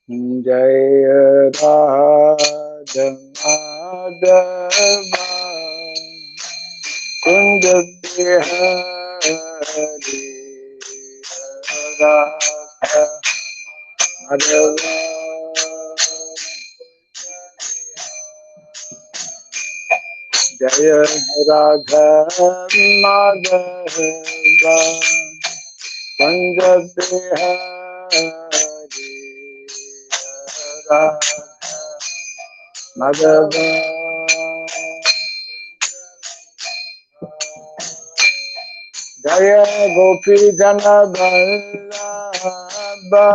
Jai Radha Madhava Kunj Bihari Radha Madhava Jai Radha Madhava Kunj Bihari Radha Madhava Jaya Gopi Jana Vallabha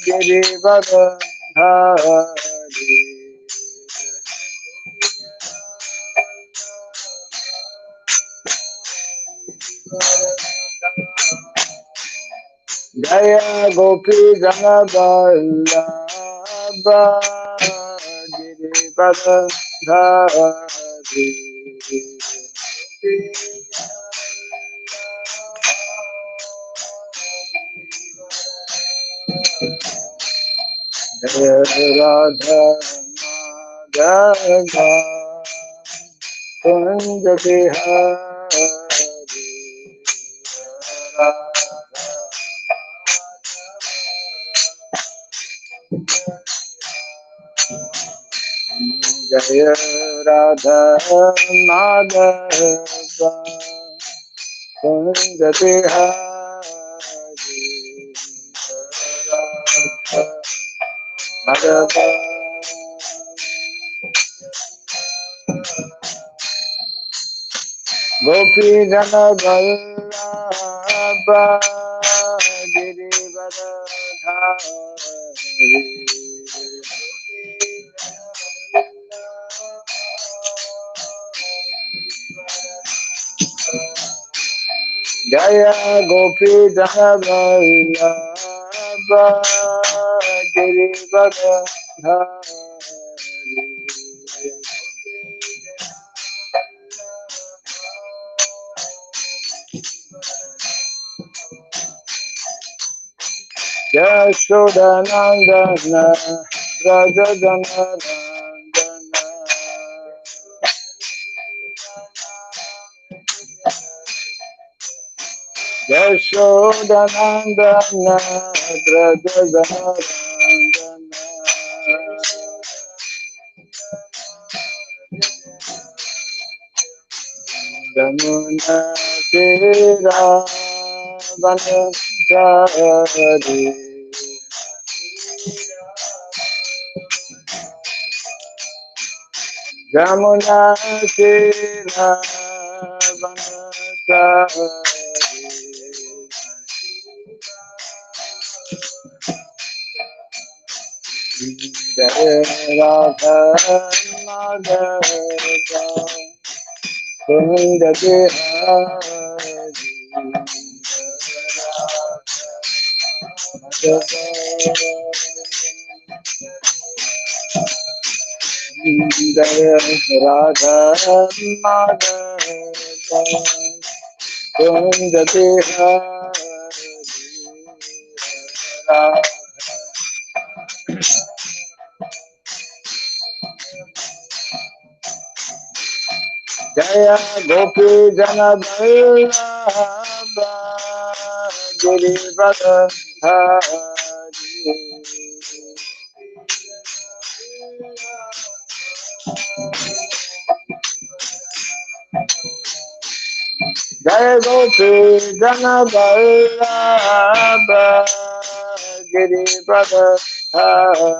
Girivara Hari Jaya Gopi Jana Vallabha Girivara Hari Jaya Radha Madhava Kunj Bihari Radha Jaya Radha Madhava Kunj Bihari Radha Madhava Gopi Jana Vallabha Girivara Hari Jaya Gopi Jana Vallabha Girivara Hari Yashodanandana Rajadanandana Yashodanandana Rajadanandana Yamuna Tira Vanachari Yamuna Tira Vanachari Jaya Radha Madhava Kunj Bihari Radha Jaya Radha Madhava Kunj Bihari Radha Jaya Gopi Jana Vallabha Girivara Hari Jaya Gopi Jana Vallabha Girivara Hari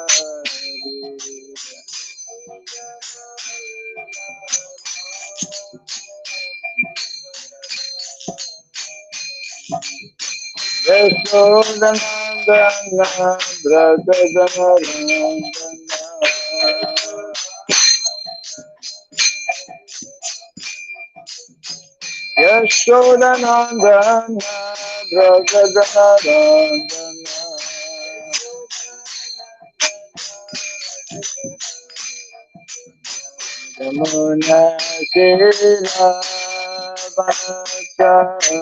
Yashodanandana Brajadanandana Yashodanandana Brajadanandana Yamuna Tira Vanachari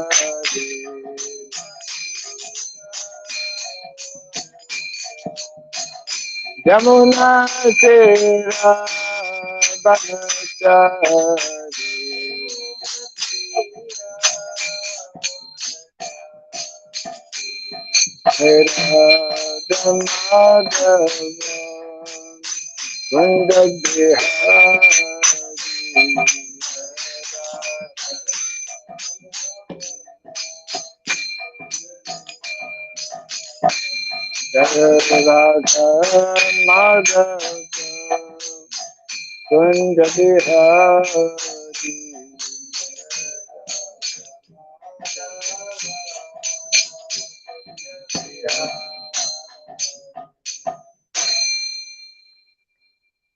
Yamuna Tera Banachari Hera Madhava Kunda Bihari Radha Madhava Kunda Bihari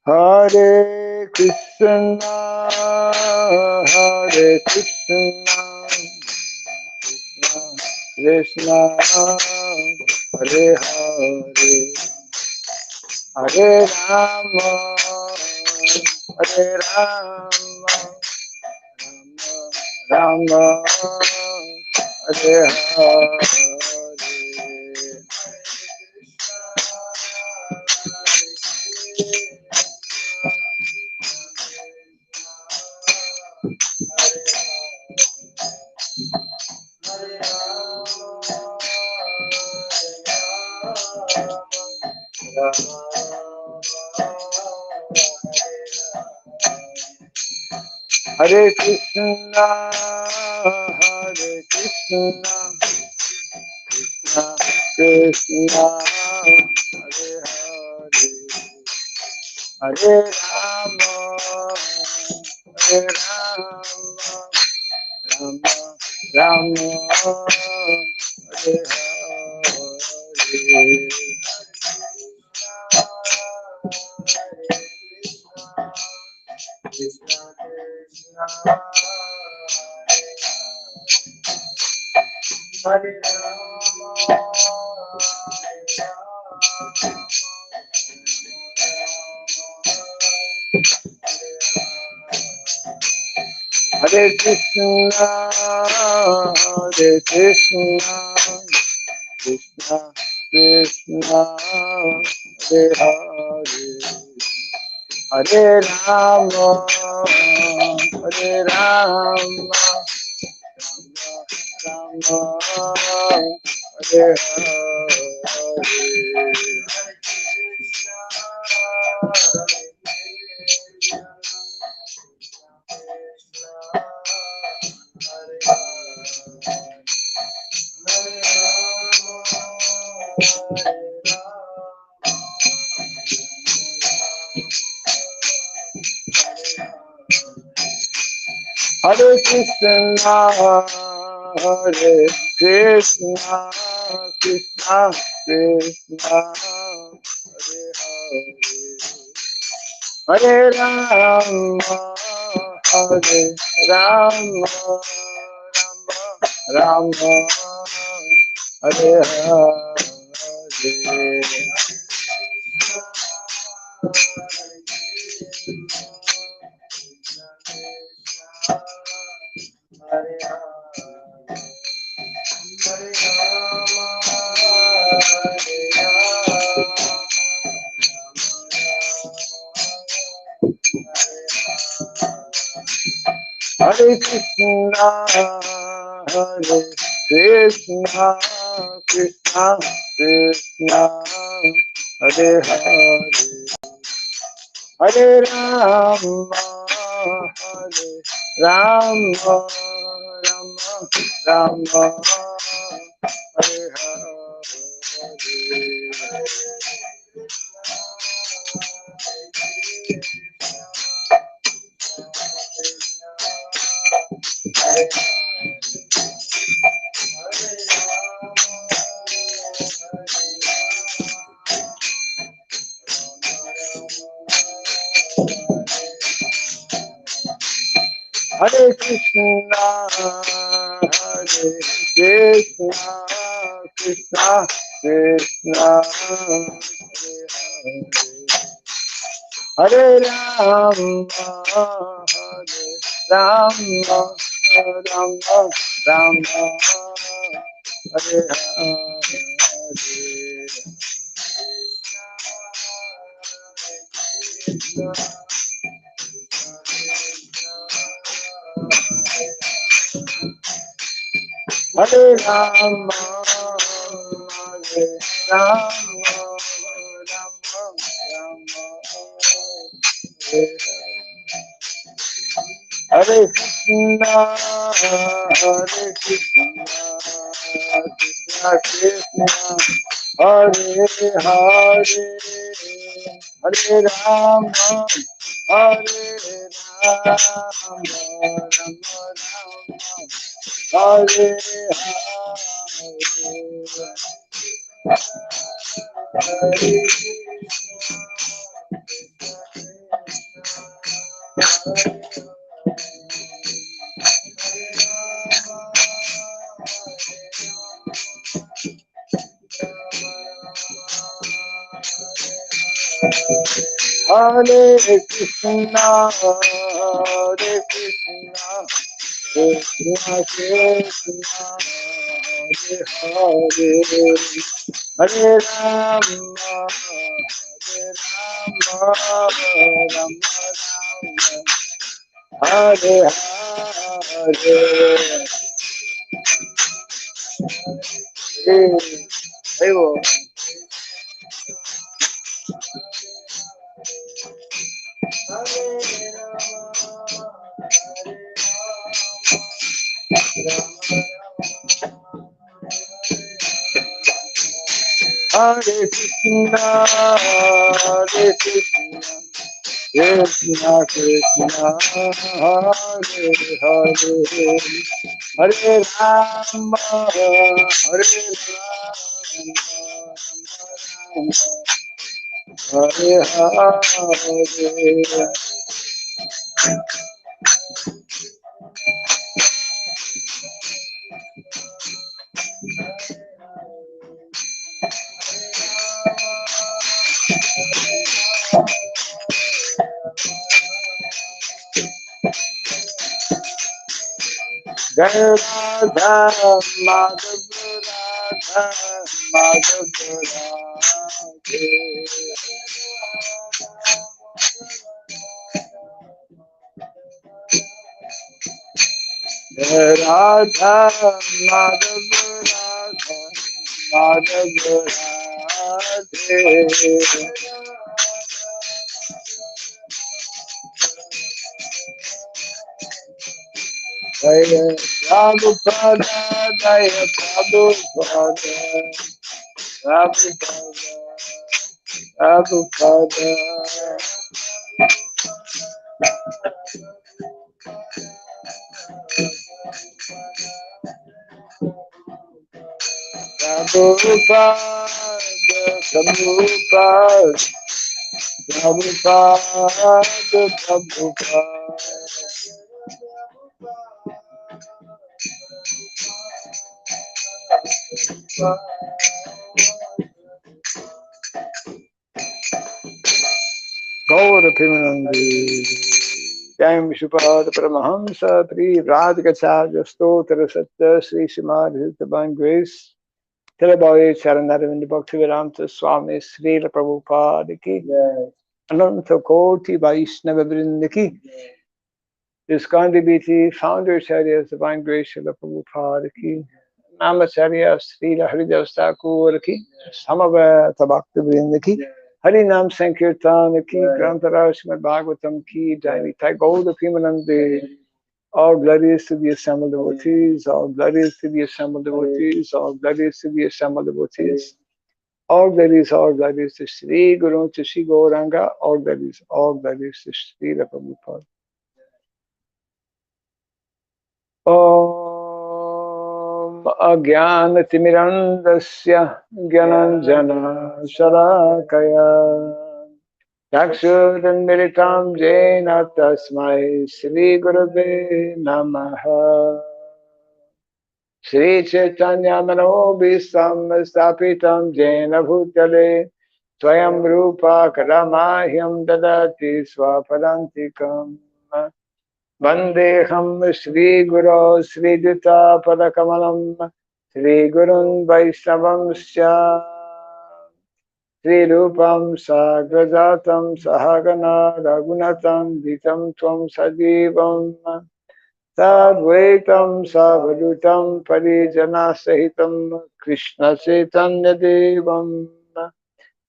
Hare Krishna, Hare Krishna, Krishna, Hare Hare, Hare Rama, Hare Rama, Rama, Hare Hare. Hare Krishna, Hare Krishna, Krishna Krishna, Hare Hare, Hare Rama, Hare Rama, Rama Rama, Hare Hare. Krishna Krishna, Hare Rama, Hare Krishna, Hare Krishna, Krishna Krishna, Hare Hare, Hare Rama, Hare Rama, Rama, Hare Hare. Hare Krishna, Hare Krishna, Krishna Krishna, Hare Hare, Hare Rama, Hare Rama, Rama Rama, Hare Hare. Hare Krishna, Hare Krishna, Krishna Krishna, Hare Hare, Hare Rama, Hare Rama, Rama Rama, Hare Hare. Hare Krishna, Hare Krishna, Krishna Krishna, Hare Hare, Hare Rama, Hare Rama, Rama Rama, Hare Hare. Hare Rama, Hare Rama, Rama Rama, Hare Krishna, Hare Krishna, Krishna Krishna, Hare Hare, Hare Rama, Hare Rama, Rama Rama, Hare Hare, Hare Krishna, Hare Krishna, Krishna Krishna, Hare Hare, Hare Rama, Hare Rama, Rama Rama, Hare Hare, Hare Hare. Hare Krishna, Hare Krishna, Krishna Krishna, Hare Hare, Hare Rama, Hare Rama, Hare Hare. Jai Radha Madhava, Radha Madhava Radhe. Jai Radha Madhava, Radha Madhava Radhe. Jaya Prabhupada, Jaya Prabhupada, Prabhupada, Prabhupada, Prabhupada, Prabhupada, Prabhupada, Gaura Pimanandi, Jai Vishnupada Paramahamsa, Pri Radhikacharya Stotra Satya, Sri Srimad Divine Grace, Telebhave Charanaravinda Bhaktivedanta Swami Srila Prabhupada ki, Ananta Koti Vaishnava Vrinda ki, ISKCON DBT, Founder Acharyas Divine Grace Srila Prabhupada ki, Namacharya Srila Haridas Thakur ki, Samaveta Bhakti Vrinda ki, Hari Nam Sankirtan ki, Grantara Srimad Bhagavatam ki, Jai Thai Gauda Pimanande. All glories to the assembled devotees, all glories to the assembled devotees, all glories to the assembled devotees. All glories to Sri Guru, to Sri Gauranga, all glories to Sri Prabhupada. Om Ajnanatimirandasya Gyananjana Shalakaya Chakshurunmilitam Jena Tasmai Sri Gurave Namaha. Sri Chaitanya Manobhistam Stapitam Jena Bhutale Swayam Rupa Karamahyam Dadati Swapadantikam Vandeham Sri Guru Sri Dutta Padakamalam Sri Gurun Vaisnavam Sya Srirupam Sagrajatam Sahagana Raghunatam Vitam Tvam Sajivam Sadvaitam Savadutam Parijana Sahitam Krishna Chaitanya Devam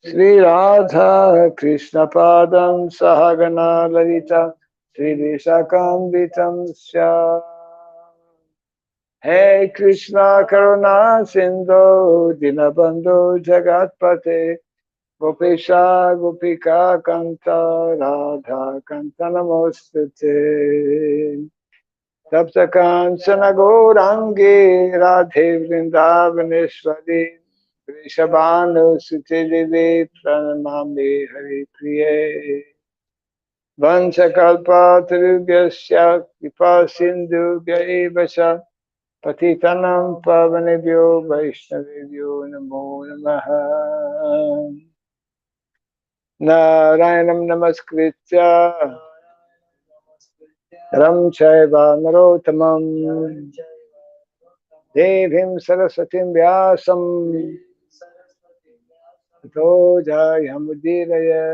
Sri Radha Krishna Padam Sahagana Lalita Sri Vishakam Sya Hey Krishna Karuna Sindhu Dinabandhu Jagatpate Gopesha Gopika Kanta Radha Kanta Namostute Tapta Kanchana Gaurangi Radhe Vrindavaneshwari Vrishabhanu Sutilive Pranamami Hari Priye Vanchakalpa Tarubhyasya Kripa Sindhu Vyaivacha Patitanam Pavanebhyo Vaishnavebhyo Namo Namaha Narayanam Namaskritya Ram Chaiva Narottamam Devim Saraswatim Vyasam Tato Jayamudiraya.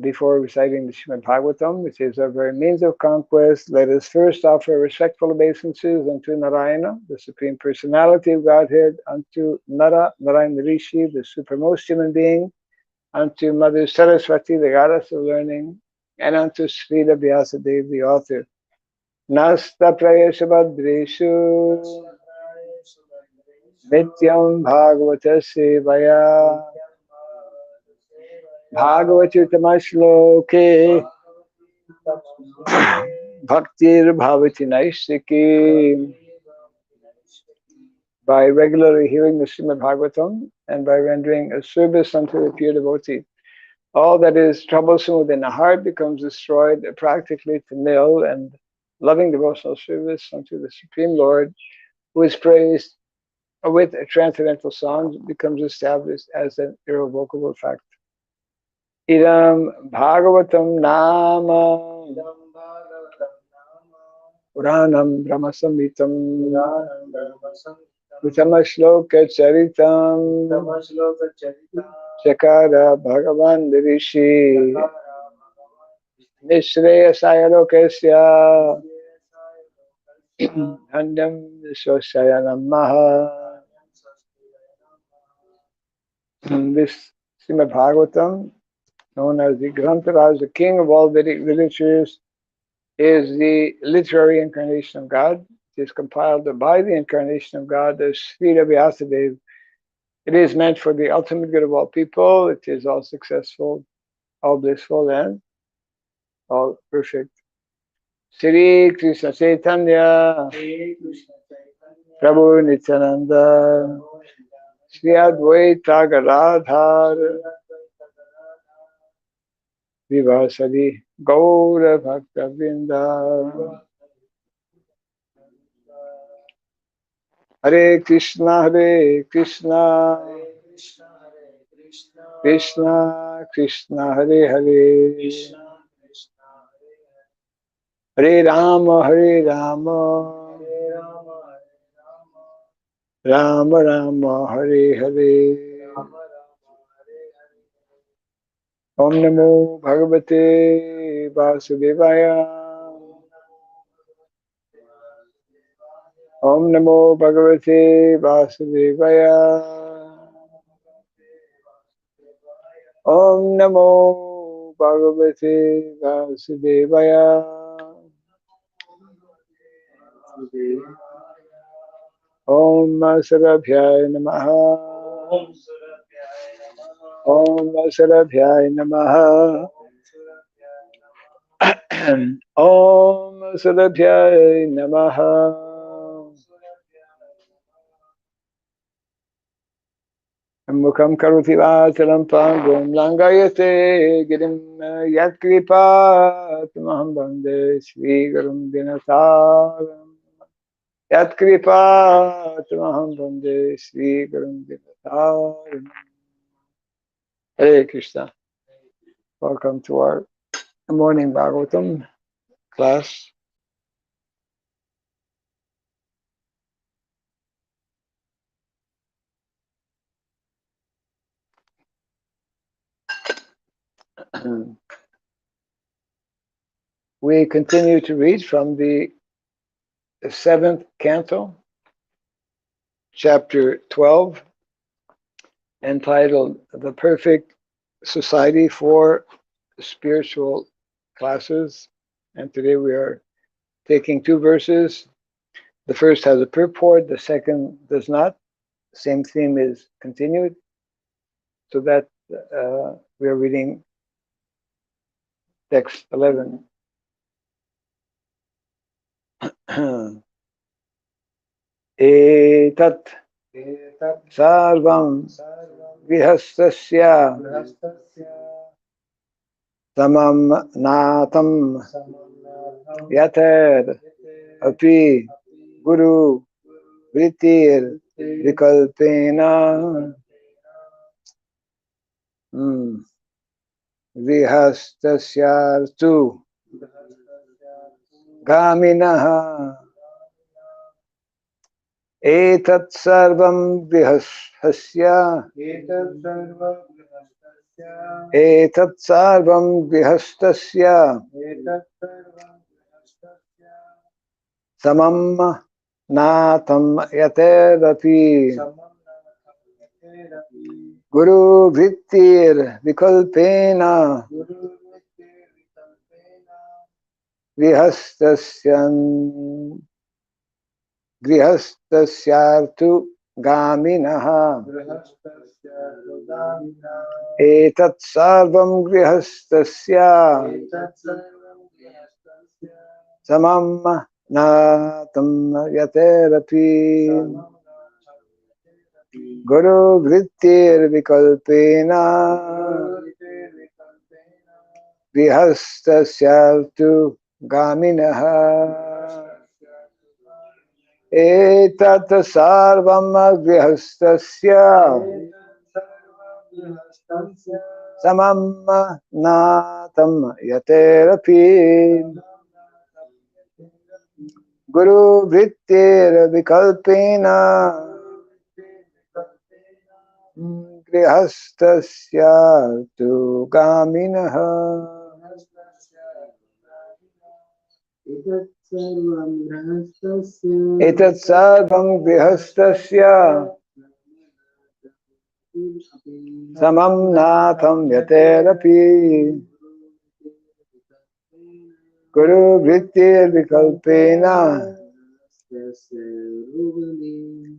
Before reciting the Srimad Bhagavatam, which is our very means of conquest, let us first offer respectful obeisances unto Narayana, the Supreme Personality of Godhead, unto Narayana Rishi, the supremmost human being, unto Mother Saraswati, the goddess of learning, and unto Srila Vyasadeva, the author. Nasta Prayashabhadreshu Nityam Bhagavata Sevaya Bhagavati Bhaktir Bhavati Naistiki. By regularly hearing the Srimad Bhagavatam and by rendering a service unto the pure devotee, all that is troublesome within the heart becomes destroyed practically to nil, and loving devotional service unto the Supreme Lord, who is praised with transcendental songs, becomes established as an irrevocable fact. Idam Bhagavatam Nama Puranam Brahmasamitam Utamashloka Charitam Chakara Bhagavan Rishi Nishreyasaya Lokasya Andam Swasayanam Maha. This Srimad Bhagavatam, known as the Grantaraj, the king of all Vedic literatures, is the literary incarnation of God. It is compiled by the incarnation of God as Srila Vyasadeva. It is meant for the ultimate good of all people. It is all successful, all blissful, and all perfect. Sri Krishna Chaitanya Prabhu Nityananda Sri Advaita Gadadhar Vivasadi Gaura Bhakta Vrinda. Hare Krishna Krishna Krishna Hare Hare Hare Rama Rama Rama Hare Hare. Om Namo Bhagavate Vasudevaya. Om Namo Bhagavate Vasudevaya. Om Namo Bhagavate Vasudevaya. Om Sarabhyaya Namaha. Om Sarabhyaya Namaha. Om Sarabhyaya Namaha. Mukam karoti vachalam pangum langayate girim yatkripa tamaham bande Shri Gurum Dinataram. Yatkripa tamaham bande Shri Gurum Dinataram. Hare Krishna. Welcome to our morning Bhagavatam class. We continue to read from the 7th canto, chapter 12, entitled The Perfect Society for Spiritual Classes. And today we are taking two verses. The first has a purport, the second does not. Same theme is continued. So that we are reading text 11. Etat sarvam grihastasya tamam natam yater api guru vritir vikalpena grihastasyartu gaminaha etat sarvam grihastasya etat sarvam grihastasya samam natam yatedapi guru vrittir vikalpena grihastasyartu gaminaha etat sarvam grihastasya samam natam yaterapi guru vrittir vikalpena grihastasyartu gaminaha etat sarvam grihastasya samam natam yaterapi guru vrittir vikalpena grihastasyartu gaminaha etat sarvam grihastasya samam natam yaterapi guru vrittir vikalpena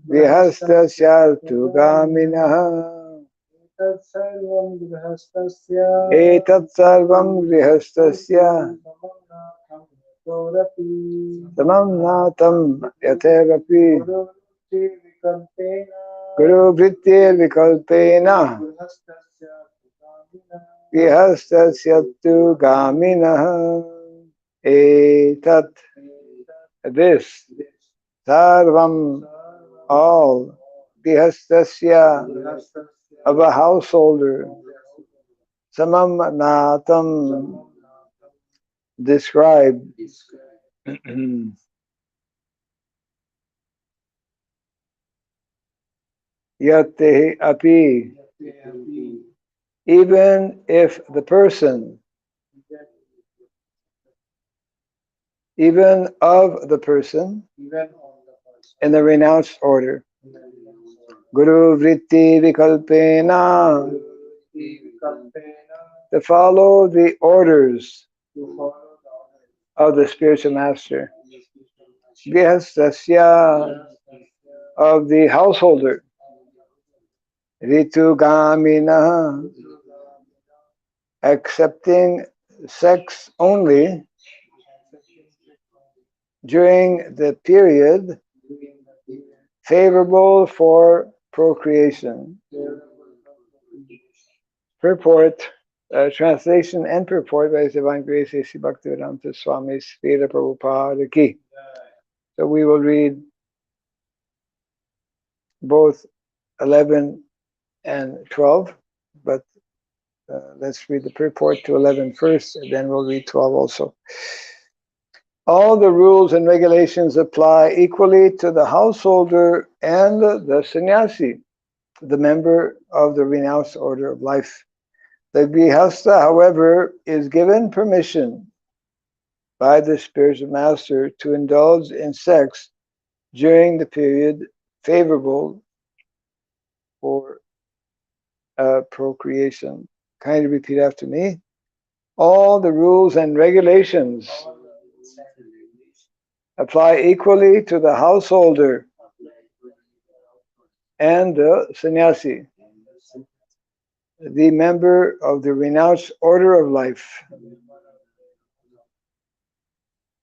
grihastasyartu gaminaha etat sarvam grihastasya samam natam yaterapi guru vrittir vikalpena grihastasyartu gaminaha etat this sarvam all grihastasya of a householder samam natam described yate api even if the person even of the person in the renounced order guru vritti vikalpena to follow the orders of the spiritual master grihastasya of the householder ritu gamina accepting sex only during the period favorable for procreation. Purport, translation and purport by His Divine Grace A.C. Bhaktivedanta Swami Srila Prabhupada Ki. So we will read both 11 and 12, but let's read the purport to 11 first, and then we'll read 12 also. All the rules and regulations apply equally to the householder and the sannyasi, the member of the renounced order of life. The Grihastha, however, is given permission by the spiritual master to indulge in sex during the period favorable for procreation. Kindly repeat after me. All the rules and regulations apply equally to the householder and the sannyasi, the member of the renounced order of life.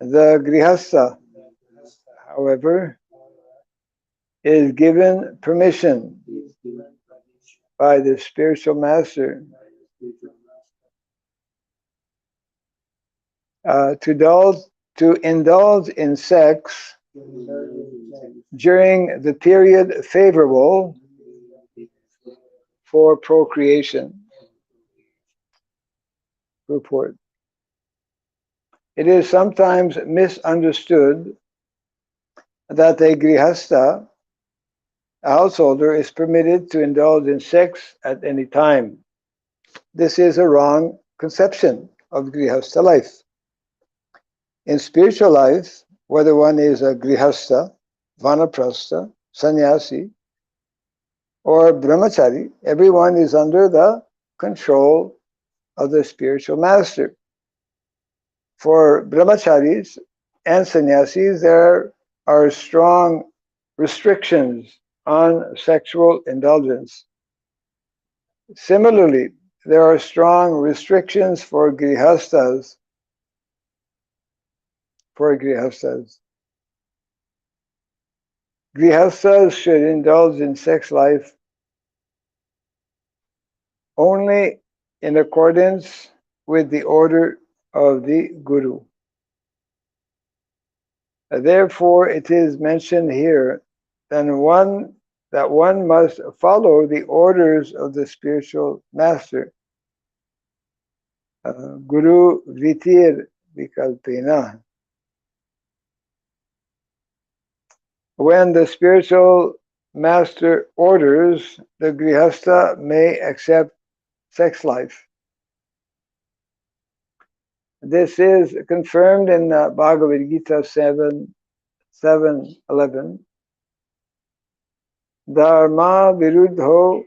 The grihastha, however, is given permission by the spiritual master to indulge in sex during the period favorable for procreation. Report. It is sometimes misunderstood that a grihastha, a householder, is permitted to indulge in sex at any time. This is a wrong conception of grihastha life. In spiritual life, whether one is a grihastha, vanaprastha, sannyasi, or brahmachari, everyone is under the control of the spiritual master. For brahmacharis and sannyasis, there are strong restrictions on sexual indulgence. Similarly, there are strong restrictions for grihasthas. Grihasthas should indulge in sex life only in accordance with the order of the Guru. Therefore, it is mentioned here that one must follow the orders of the spiritual master. Guru Vitir Vikalpena. When the spiritual master orders, the grihastha may accept sex life. This is confirmed in Bhagavad Gita 7:11. Dharma viruddho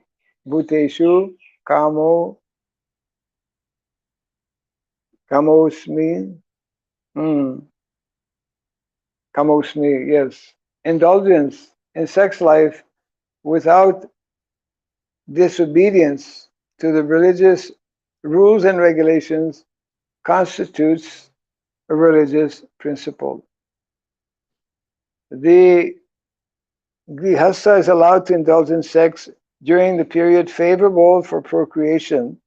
bhuteshu kamosmi. Kamosmi, yes. Indulgence in sex life without disobedience to the religious rules and regulations constitutes a religious principle. The grihastha is allowed to indulge in sex during the period favorable for procreation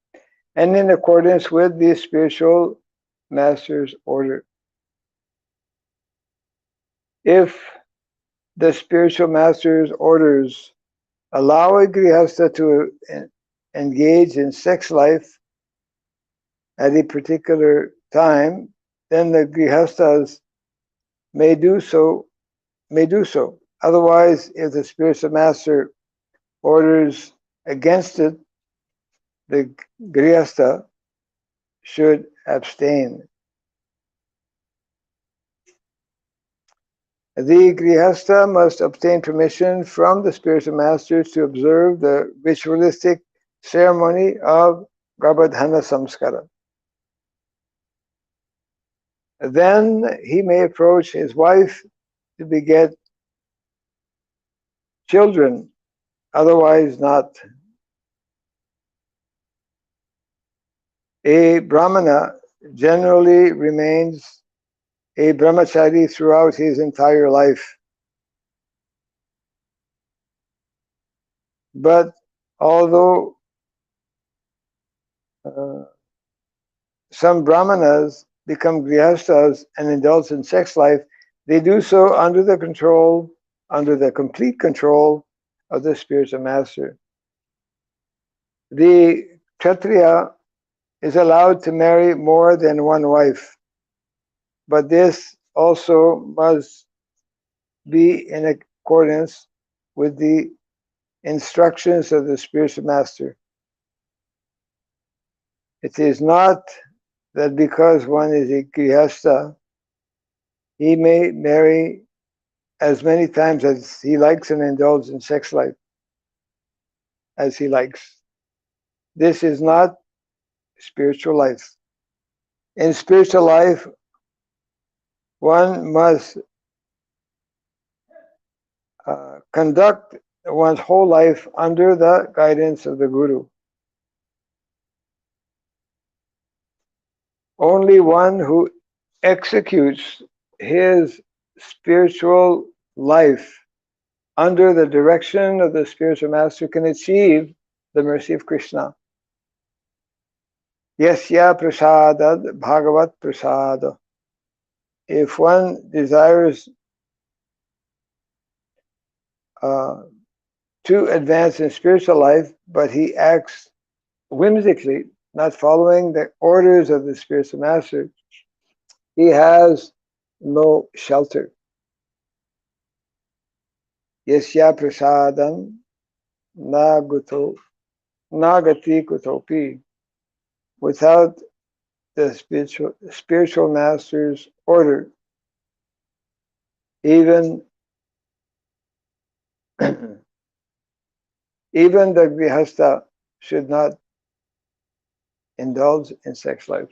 and in accordance with the spiritual master's order. If the spiritual master's orders allow a grihastha to engage in sex life at a particular time, then the grihasthas may do so. Otherwise, if the spiritual master orders against it, the grihastha should abstain. The grihastha must obtain permission from the spiritual masters to observe the ritualistic ceremony of Garbhadhana Samskara. Then he may approach his wife to beget children, otherwise not. A brahmana generally remains a brahmachari throughout his entire life. But although some brahmanas become grihasthas and indulge in sex life, they do so under the complete control of the spiritual master. The kshatriya is allowed to marry more than one wife, but this also must be in accordance with the instructions of the spiritual master. It is not that because one is a grihastha, he may marry as many times as he likes and indulge in sex life as he likes. This is not spiritual life. In spiritual life, one must conduct one's whole life under the guidance of the Guru. Only one who executes his spiritual life under the direction of the spiritual master can achieve the mercy of Krishna. Yasya prasadad bhagavat prasada. If one desires to advance in spiritual life, but he acts whimsically, not following the orders of the spiritual master, he has no shelter. Yasya prasadam nagato nagati kutopi. Without the spiritual master's order, even even the grihastha should not indulge in sex life.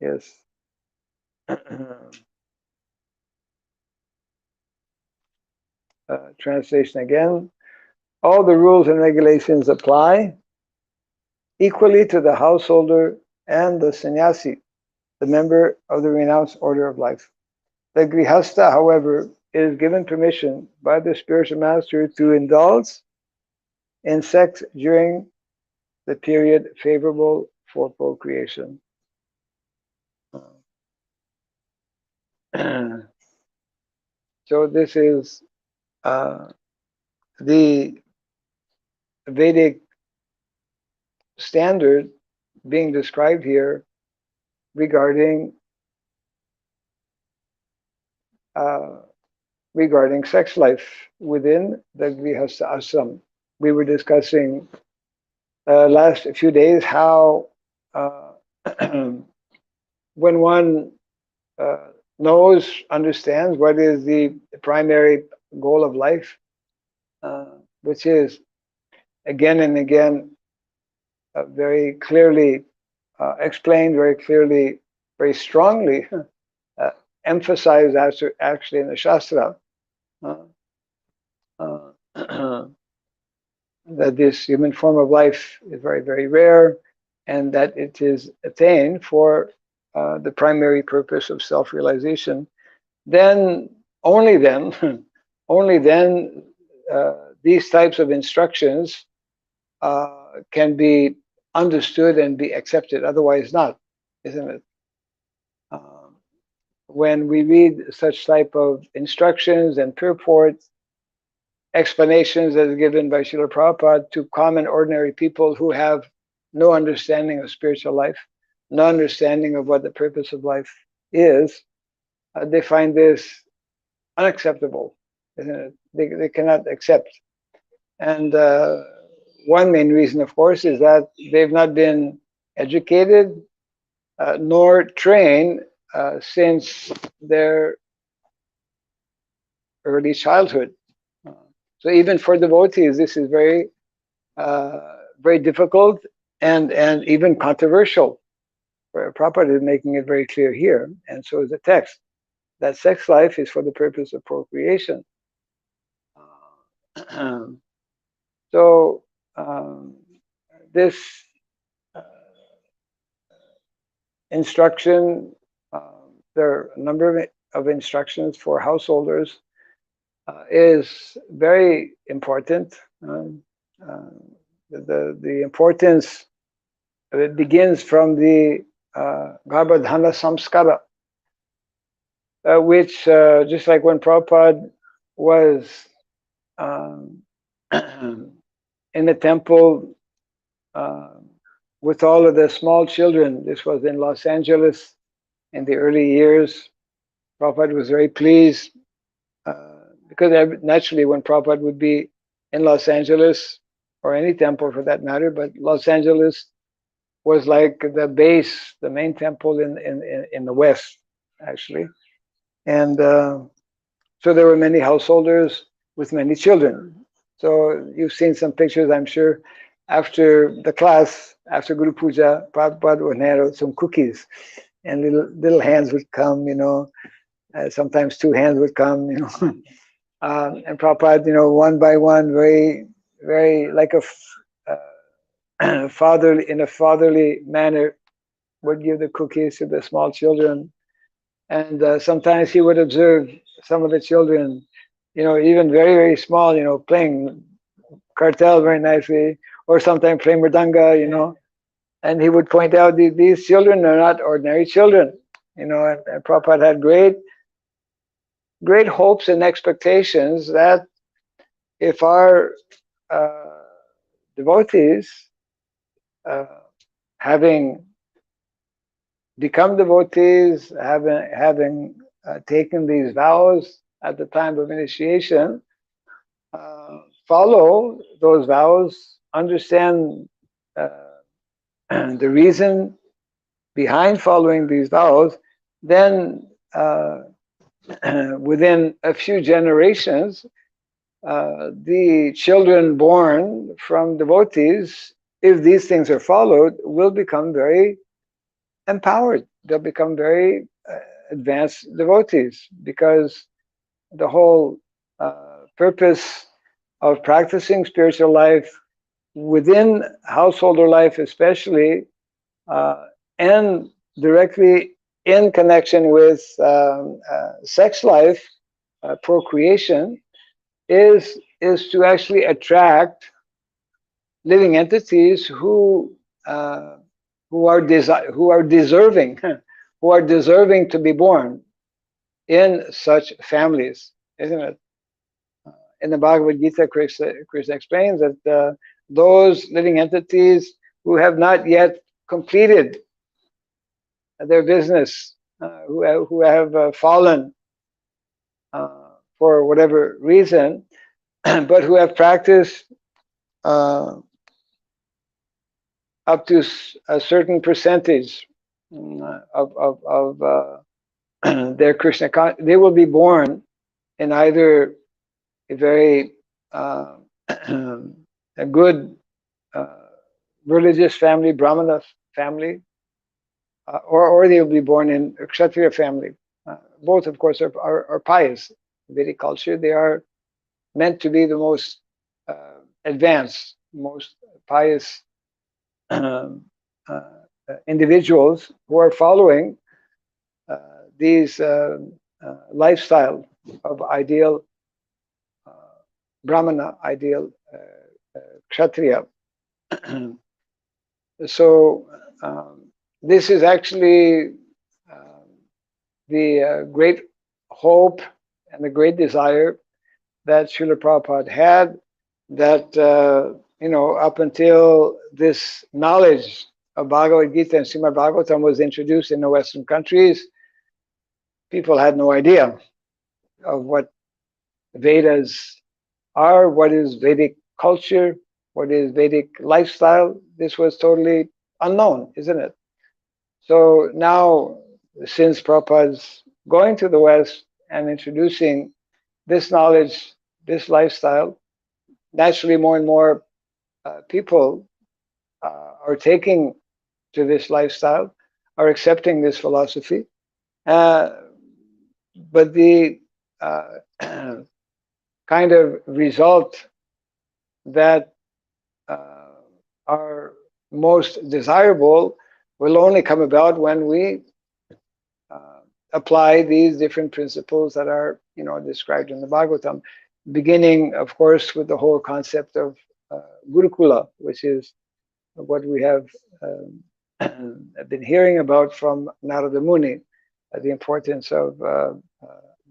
Yes. Translation again. All the rules and regulations apply equally to the householder and the sannyasi, the member of the renounced order of life. The grihastha, however, is given permission by the spiritual master to indulge in sex during the period favorable for procreation. So this is the Vedic standard being described here regarding sex life within the Grihastha ashram. We were discussing last few days how when one knows, understands what is the primary goal of life, which is again and again very clearly explained, very clearly, very strongly emphasized actually in the Shastra, that this human form of life is very, very rare, and that it is attained for the primary purpose of self-realization. Then, only then, only then, these types of instructions can be understood and be accepted. Otherwise, not, isn't it? When we read such type of instructions and purports, explanations as given by Srila Prabhupada to common ordinary people who have no understanding of spiritual life, no understanding of what the purpose of life is, they find this unacceptable, isn't it? They cannot accept. And one main reason, of course, is that they've not been educated nor trained since their early childhood. So even for devotees, this is very, very difficult and even controversial. Prabhupada is making it very clear here, and so is the text, that sex life is for the purpose of procreation. So this instruction, there are a number of instructions for householders, is very important. The importance of it begins from the Garbhadhana Samskara, which just like when Prabhupada was in the temple with all of the small children. This was in Los Angeles in the early years. Prabhupada was very pleased because naturally when Prabhupada would be in Los Angeles, or any temple for that matter, but Los Angeles was like the base, the main temple in the West, actually. And so there were many householders with many children. So you've seen some pictures, I'm sure. After the class, after Guru Puja, Prabhupada would hand out some cookies, and little hands would come, sometimes two hands would come, and Prabhupada, one by one, very, very like fatherly, in a fatherly manner, would give the cookies to the small children. And sometimes he would observe some of the children, even very, very small, playing cartel very nicely, or sometimes playing mridanga, and he would point out these children are not ordinary children, and Prabhupada had great, great hopes and expectations that if our devotees, uh, having become devotees, having taken these vows at the time of initiation, follow those vows, understand the reason behind following these vows, then within a few generations, the children born from devotees, if these things are followed, will become very empowered. They'll become very advanced devotees, because the whole purpose of practicing spiritual life within householder life especially, and directly in connection with sex life, procreation, is to actually attract living entities who are deserving who are deserving to be born in such families, isn't it? In the Bhagavad Gita, Krishna explains that those living entities who have not yet completed their business, who have fallen for whatever reason, but who have practiced up to a certain percentage of their Krishna, they will be born in either a very a good religious family, Brahmana family, or they will be born in a Kshatriya family. Both, of course, are pious. In Vedic culture, they are meant to be the most advanced, most pious individuals who are following these lifestyle of ideal Brahmana, ideal Kshatriya. So this is actually the great hope and the great desire that Srila Prabhupada had, that up until this knowledge of Bhagavad Gita and Srimad Bhagavatam was introduced in the Western countries, people had no idea of what Vedas are, what is Vedic culture, what is Vedic lifestyle. This was totally unknown, isn't it? So now, since Prabhupada's going to the West and introducing this knowledge, this lifestyle, naturally more and more people are taking to this lifestyle, are accepting this philosophy. But the kind of result that are most desirable will only come about when we apply these different principles that are, described in the Bhagavatam, beginning, of course, with the whole concept of Gurukula, which is what we have been hearing about from Narada Muni, the importance of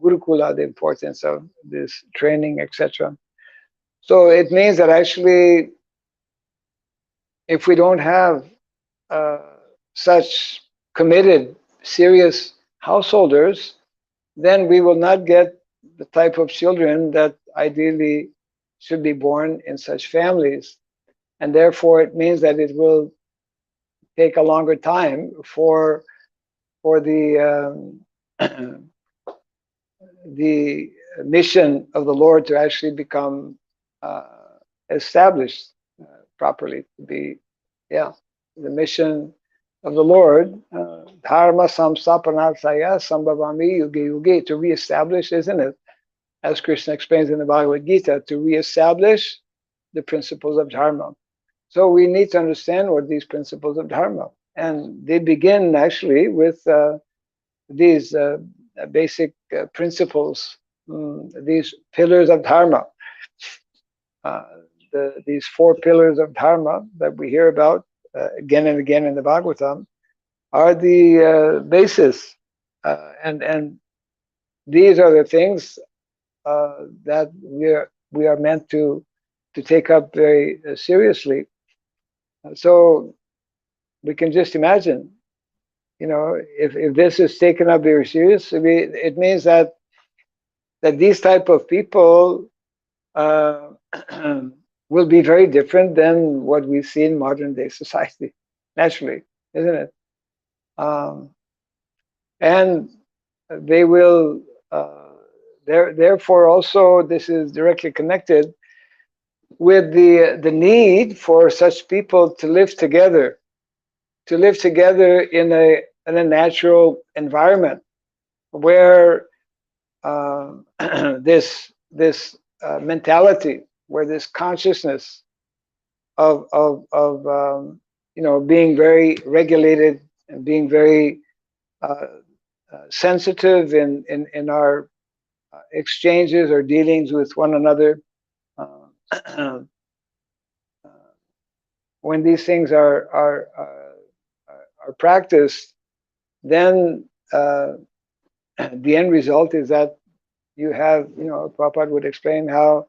Gurukula, the importance of this training, etc. So it means that actually, if we don't have such committed, serious householders, then we will not get the type of children that ideally should be born in such families. and therefore it means that it will take a longer time for the the mission of the Lord to actually become established properly. To be, yeah, the mission of the Lord, dharma samstapanarthaya sambhavami yuge yuge, to reestablish, isn't it? As Krishna explains in the Bhagavad Gita, to reestablish the principles of dharma. So we need to understand what these principles of dharma, and they begin actually with these basic principles, these pillars of dharma. These four pillars of dharma that we hear about again and again in the Bhagavatam are the basis, and these are the things that we are meant to take up very seriously. So we can just imagine, if this is taken up very seriously, it means that these type of people will be very different than what we see in modern day society, naturally, isn't it? And they will, therefore also this is directly connected with the need for such people to live together in a natural environment where this mentality, where this consciousness of being very regulated and being very sensitive in our exchanges or dealings with one another, when these things are practiced, then the end result is that you have, Prabhupada would explain how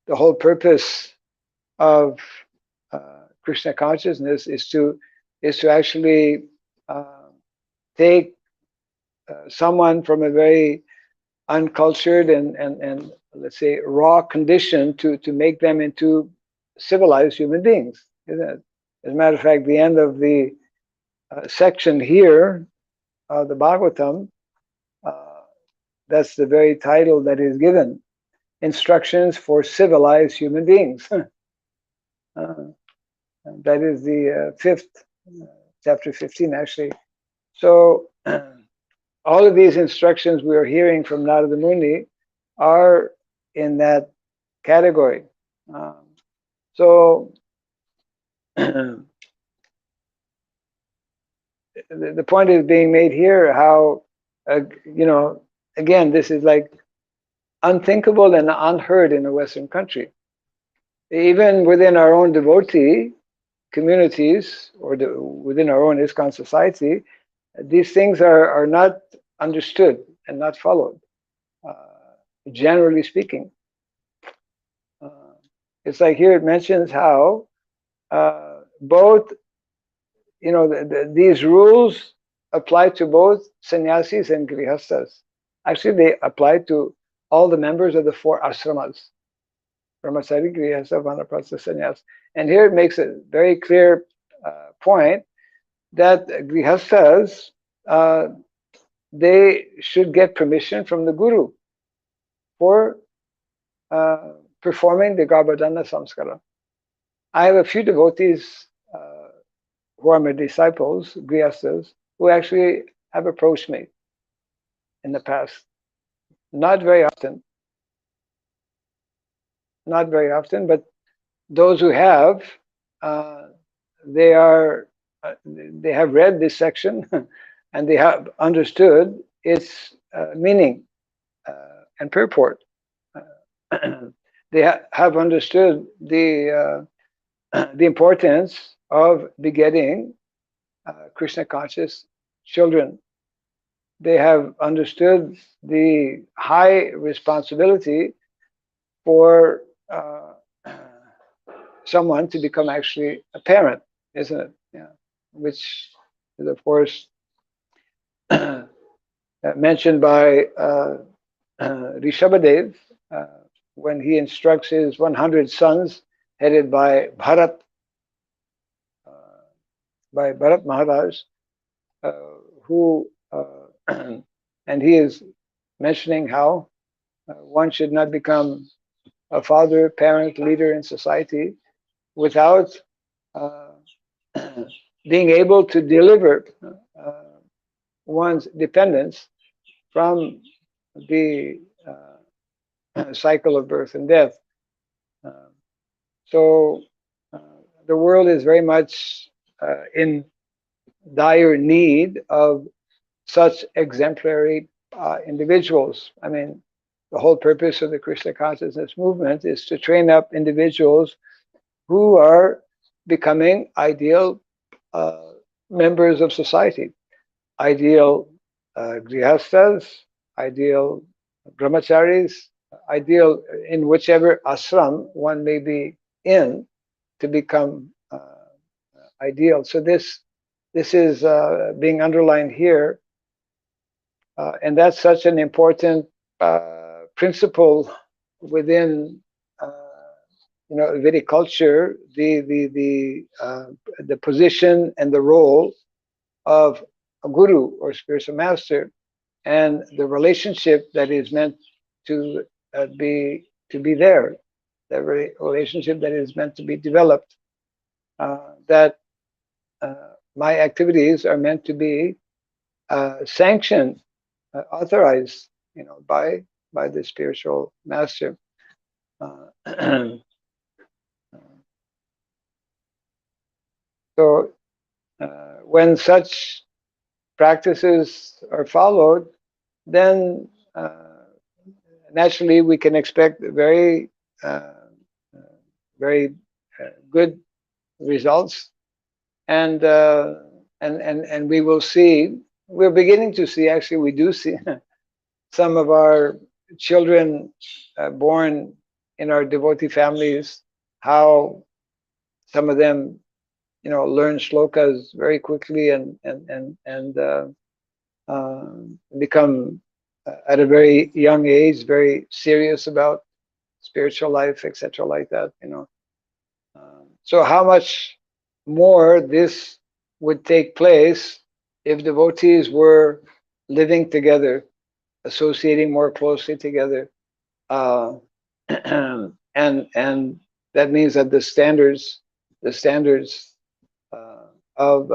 the whole purpose of Krishna consciousness is to actually take someone from a very uncultured and let's say raw condition to make them into civilized human beings, isn't it? As a matter of fact, the end of the section here, the Bhagavatam, that's the very title that is given: Instructions for Civilized Human Beings. That is the fifth, chapter 15, actually. So all of these instructions we are hearing from Narada Muni are in that category. So the point is being made here how, again, this is like unthinkable and unheard in a Western country. Even within our own devotee communities or within our own ISKCON society, these things are not understood and not followed, generally speaking. It's like here it mentions how both, these rules apply to both sannyasis and grihastas. Actually, they apply to all the members of the four ashramas: brahmachari, grihastha, vanaprastha, sannyas. And here it makes a very clear point that grihasthas, they should get permission from the guru for performing the Garbhadana samskara. I have a few devotees who are my disciples, grihasthas, who actually have approached me in the past. Not very often, but those who have, they have read this section and they have understood its meaning and purport. They have understood the importance of begetting Krishna conscious children. They have understood the high responsibility for someone to become actually a parent, isn't it? Yeah. Which is, of course, mentioned by Rishabhadev when he instructs his 100 sons, headed by Bharat, by Bharat Maharaj, who and he is mentioning how one should not become a father, parent, leader in society without uh, being able to deliver one's dependence from the cycle of birth and death. Uh, so the world is very much in dire need of such exemplary individuals. I mean, the whole purpose of the Krishna consciousness movement is to train up individuals who are becoming ideal uh, members of society, ideal grihasthas, ideal brahmacharis, ideal in whichever ashram one may be in to become ideal. So this is being underlined here, and that's such an important principle within Vedic culture. The position and the role of a guru or spiritual master, and the relationship that is meant to be there, the relationship that is meant to be developed. That my activities are meant to be sanctioned, authorized, by the spiritual master. So when such practices are followed, then naturally we can expect very, very good results, and we will see. We're beginning to see. Actually, we do see some of our children born in our devotee families, how some of them, learn shlokas very quickly and become at a very young age very serious about spiritual life, etc., like that. So how much more this would take place if devotees were living together, associating more closely together, uh, and that means that the standards of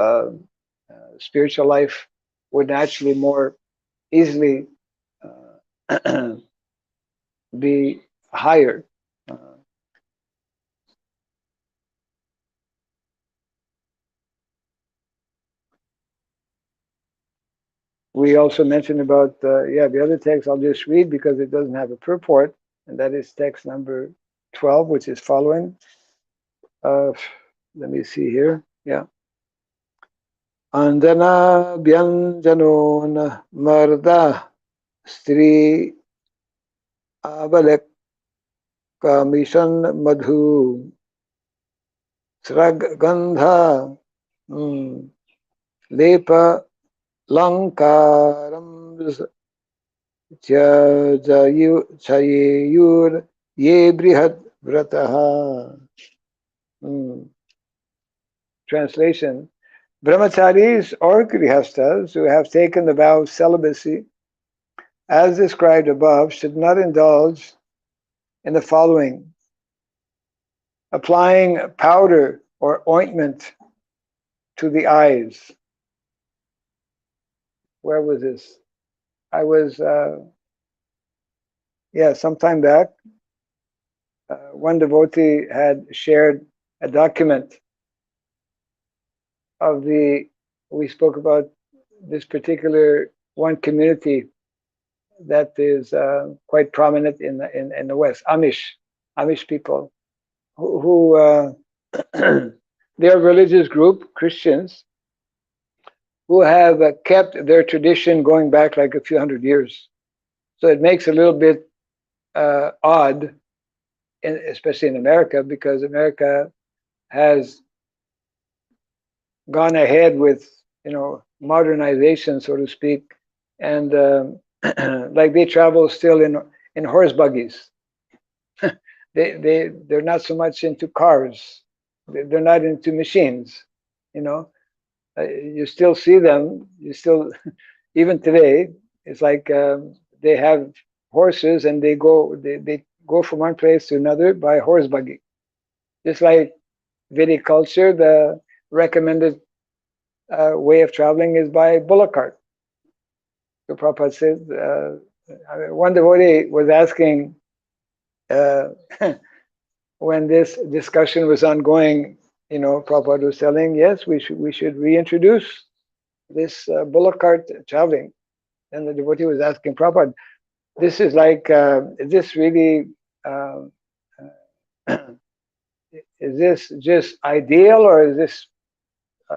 spiritual life would naturally more easily be higher. We also mentioned about the other text. I'll just read because it doesn't have a purport, and that is text number 12, which is following. Let me see here. Yeah. Andana Byanjanon Marda Stri Abalek Mission Madhu Srag Gandha Lepa Lankaram Chayur Ye Brihad Vrataha. Translation: Brahmacharis or grihasthas who have taken the vow of celibacy, as described above, should not indulge in the following: applying powder or ointment to the eyes. Where was this? I was, some time back, one devotee had shared a document of we spoke about this particular one community that is quite prominent in the West, Amish people, who they're a religious group, Christians, who have kept their tradition going back like a few hundred years. So it makes a little bit odd, especially in America, because America has gone ahead with modernization, so to speak, and like they travel still in horse buggies. They're not so much into cars. They're not into machines, you still see them. You still, even today, it's like they have horses and they go from one place to another by horse buggy. Just like Vedic culture, the recommended way of traveling is by bullock cart. So Prabhupada says, one devotee was asking uh, when this discussion was ongoing, Prabhupada was telling, yes, we should reintroduce this bullock cart traveling. And the devotee was asking Prabhupada, this is like, is this really, uh, is this just ideal or is this uh,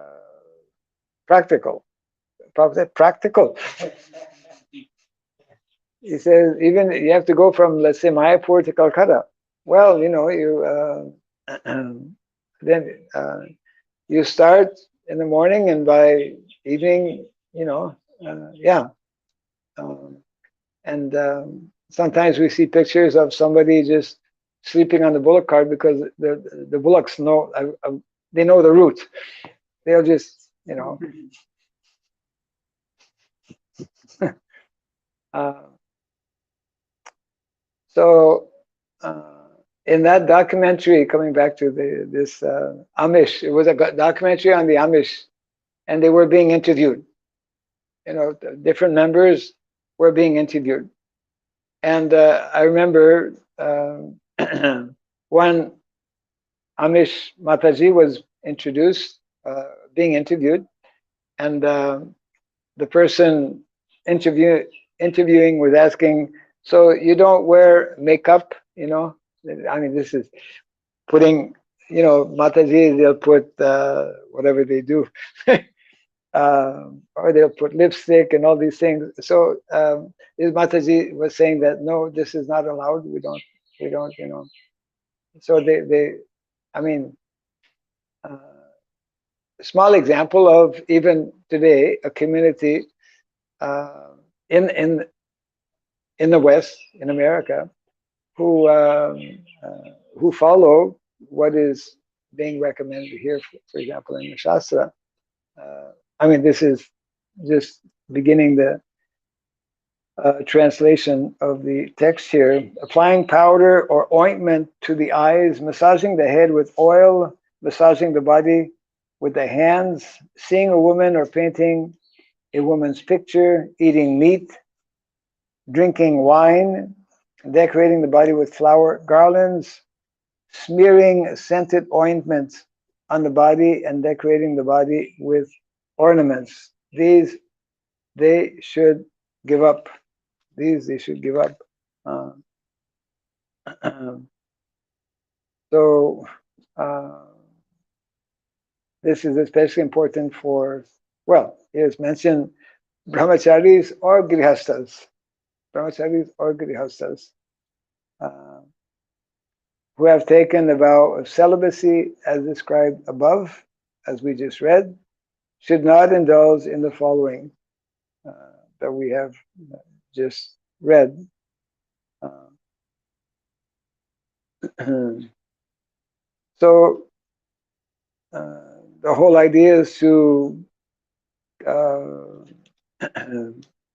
practical? Prabhupada said, practical. He says, even you have to go from, let's say, Mayapur to Calcutta. Well, then you start in the morning and by evening, yeah. And sometimes we see pictures of somebody just sleeping on the bullock cart because the bullocks know, they know the route. They'll just, uh, so in that documentary, coming back to this Amish, it was a documentary on the Amish, and they were being interviewed. Different members were being interviewed, and I remember when Amish Mataji was introduced, being interviewed, and the person interviewing was asking, "So you don't wear makeup, I mean, this is putting, Mataji, they'll put whatever they do, or they'll put lipstick and all these things. So Mataji was saying that no, this is not allowed. We don't, So I mean, small example of even today a community in the West, in America, who follow what is being recommended here, for example, in the Shastra. I mean, this is just beginning the translation of the text here. Applying powder or ointment to the eyes, massaging the head with oil, massaging the body with the hands, seeing a woman or painting a woman's picture, eating meat, drinking wine, decorating the body with flower garlands, smearing scented ointments on the body and decorating the body with ornaments. These they should give up. These they should give up. So this is especially important for, well, it is mentioned brahmacharis or grihastas. Brahmacharis or grihastas. Who have taken the vow of celibacy as described above, as we just read, should not indulge in the following that we have just read. So the whole idea is to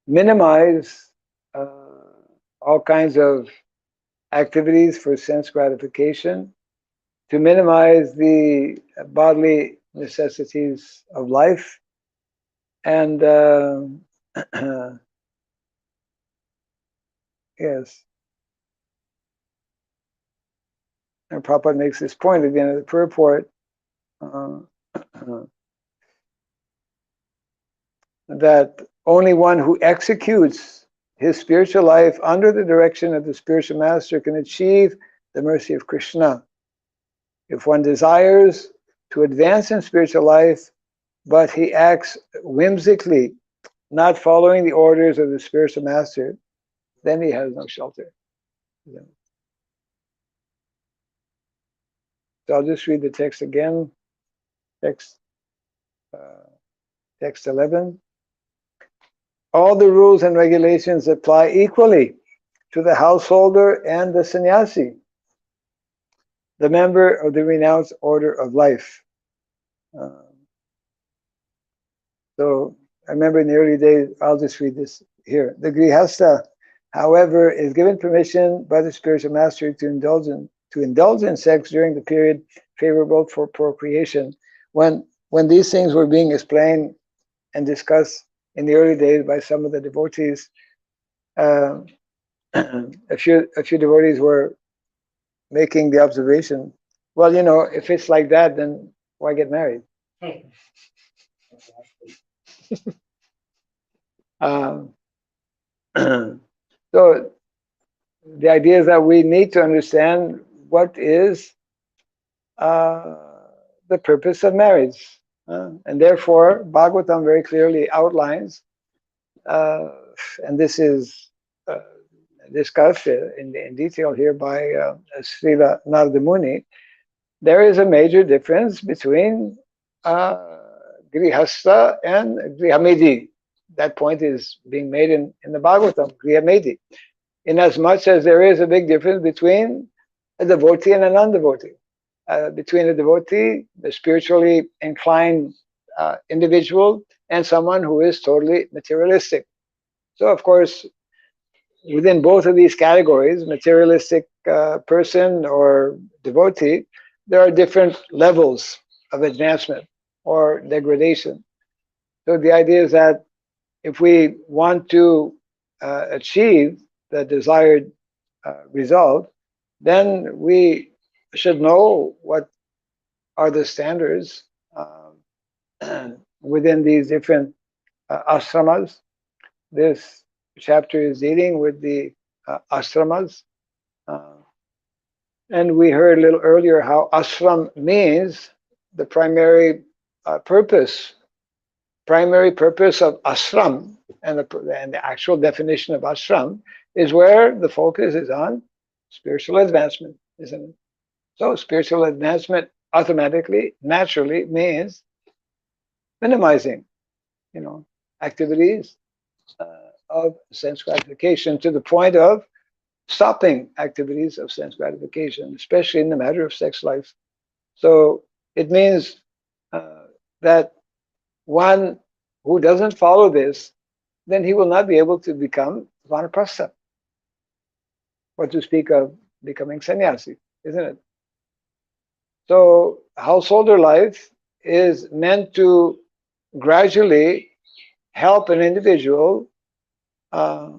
minimize all kinds of activities for sense gratification, to minimize the bodily necessities of life, and yes, and Prabhupada makes this point at the end of the purport, that only one who executes his spiritual life under the direction of the spiritual master can achieve the mercy of Krishna. If one desires to advance in spiritual life, but he acts whimsically, not following the orders of the spiritual master, then he has no shelter. So I'll just read the text again. Text 11. All the rules and regulations apply equally to the householder and the sannyasi, the member of the renounced order of life. So I remember in the early days, I'll just read this here. The Grihastha, however, is given permission by the spiritual master to indulge in sex during the period favorable for procreation. When these things were being explained and discussed in the early days by some of the devotees, uh, a few devotees were making the observation, well, if it's like that, then why get married? Um, so the idea is that we need to understand what is uh, the purpose of marriage. And therefore, Bhagavatam very clearly outlines, uh, and this is discussed in detail here by Srila Narada Muni. There is a major difference between Grihastha and Grihamedi. That point is being made in the Bhagavatam, Grihamedi. Inasmuch as there is a big difference between a devotee and a non-devotee. Between a devotee, the spiritually inclined individual, and someone who is totally materialistic. So, of course, within both of these categories, materialistic person or devotee, there are different levels of advancement or degradation. So the idea is that if we want to achieve the desired result, then we should know what are the standards within these different ashramas. This chapter is dealing with the ashramas. And we heard a little earlier how ashram means the primary purpose of ashram, and the actual definition of ashram is where the focus is on spiritual advancement, isn't it? So spiritual advancement automatically, naturally means minimizing, activities of sense gratification to the point of stopping activities of sense gratification, especially in the matter of sex life. So it means that one who doesn't follow this, then he will not be able to become vanaprastha, or to speak of becoming sannyasi, isn't it? So householder life is meant to gradually help an individual uh,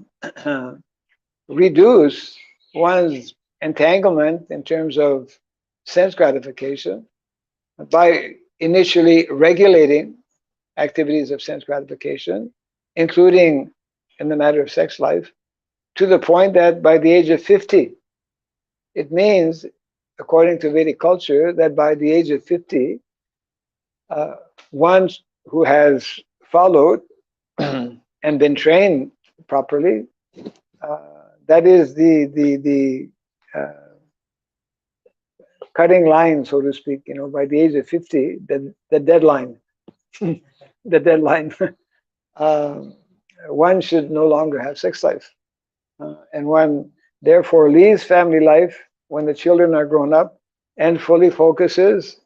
reduce one's entanglement in terms of sense gratification by initially regulating activities of sense gratification, including in the matter of sex life, to the point that by the age of 50, it means, according to Vedic culture, that by the age of 50, one who has followed and been trained properly, that is the cutting line, so to speak. By the age of 50, the deadline, the deadline. One should no longer have sex life, and one therefore leaves family life when the children are grown up and fully focuses,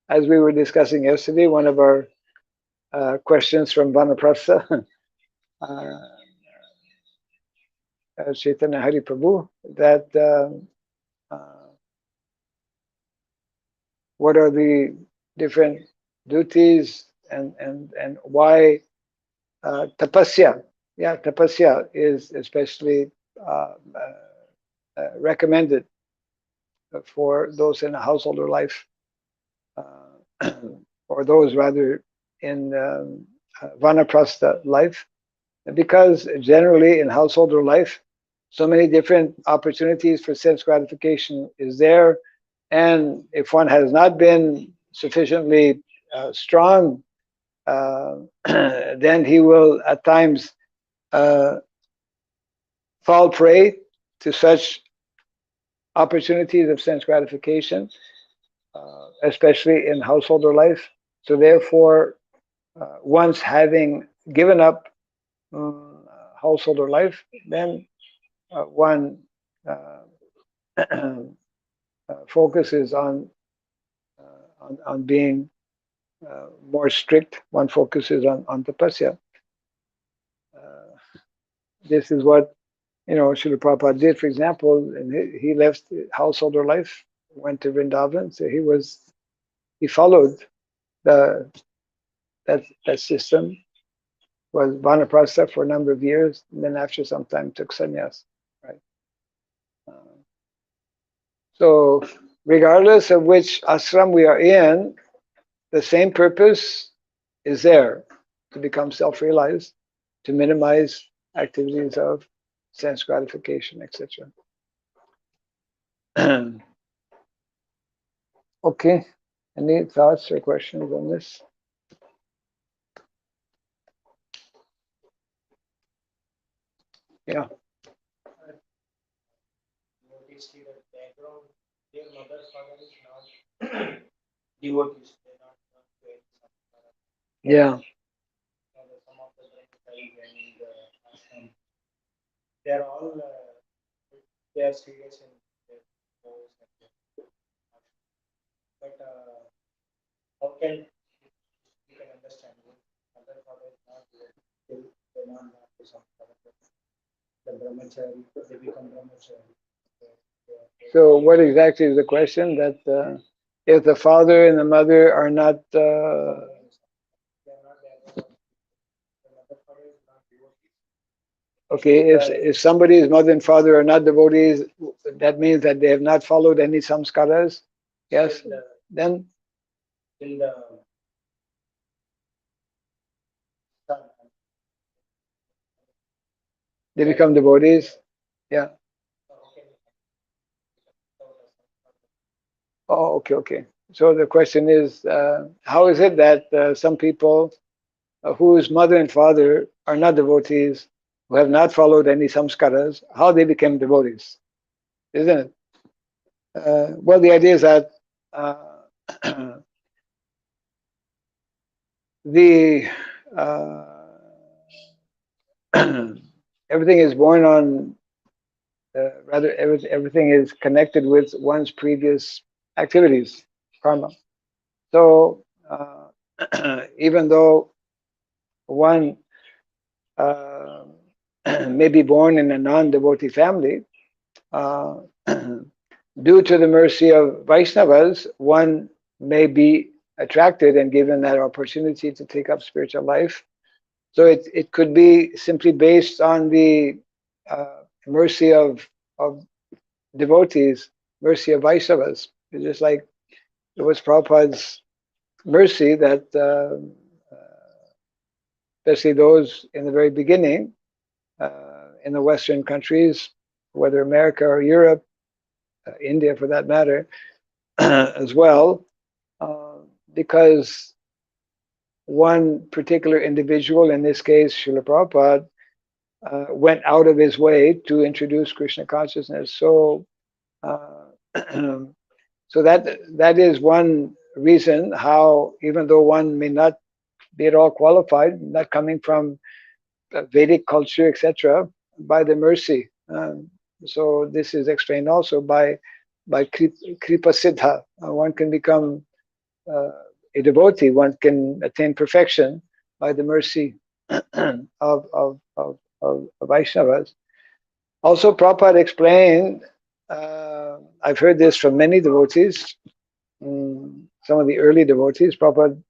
as we were discussing yesterday, one of our questions from Vanaprastha, Chaitanya Hari Prabhu, that what are the different duties and why tapasya, tapasya is especially recommended for those in a householder life, or those rather in vanaprastha life, because generally in householder life, so many different opportunities for sense gratification is there, and if one has not been sufficiently strong, then he will at times fall prey to such opportunities of sense gratification, especially in householder life. So therefore, once having given up householder life, then one focuses on being more strict. One focuses on tapasya. This is what Srila Prabhupada did, for example, and he left householder life, went to Vrindavan. So he followed the that system, was vanaprastha for a number of years, and then after some time took sannyas. Right. So regardless of which ashram we are in, the same purpose is there, to become self-realized, to minimize activities of sense gratification, etc. Okay, any thoughts or questions on this? Yeah. Yeah. So what exactly is the question? That if the father and the mother are not okay, if somebody's mother and father are not devotees, that means that they have not followed any samskaras. Yes. Then they become devotees. Yeah. Oh, okay, okay. So the question is, how is it that some people whose mother and father are not devotees, who have not followed any samskaras, how they became devotees, isn't it? Well, the idea is that the everything is born on, rather, everything is connected with one's previous activities, karma. So even though one uh, may be born in a non-devotee family, uh, due to the mercy of Vaishnavas, one may be attracted and given that opportunity to take up spiritual life. So it could be simply based on the mercy of devotees, mercy of Vaishnavas. It's just like it was Prabhupada's mercy that, especially those in the very beginning, in the Western countries, whether America or Europe, India for that matter, as well, uh, because one particular individual, in this case Srila Prabhupada, went out of his way to introduce Krishna consciousness. So, so that is one reason how, even though one may not be at all qualified, not coming from Vedic culture, etc., by the mercy. So this is explained also by Kripa Siddha. One can become a devotee. One can attain perfection by the mercy of Vaishnavas. Also, Prabhupada explained, I've heard this from many devotees, some of the early devotees. Prabhupada,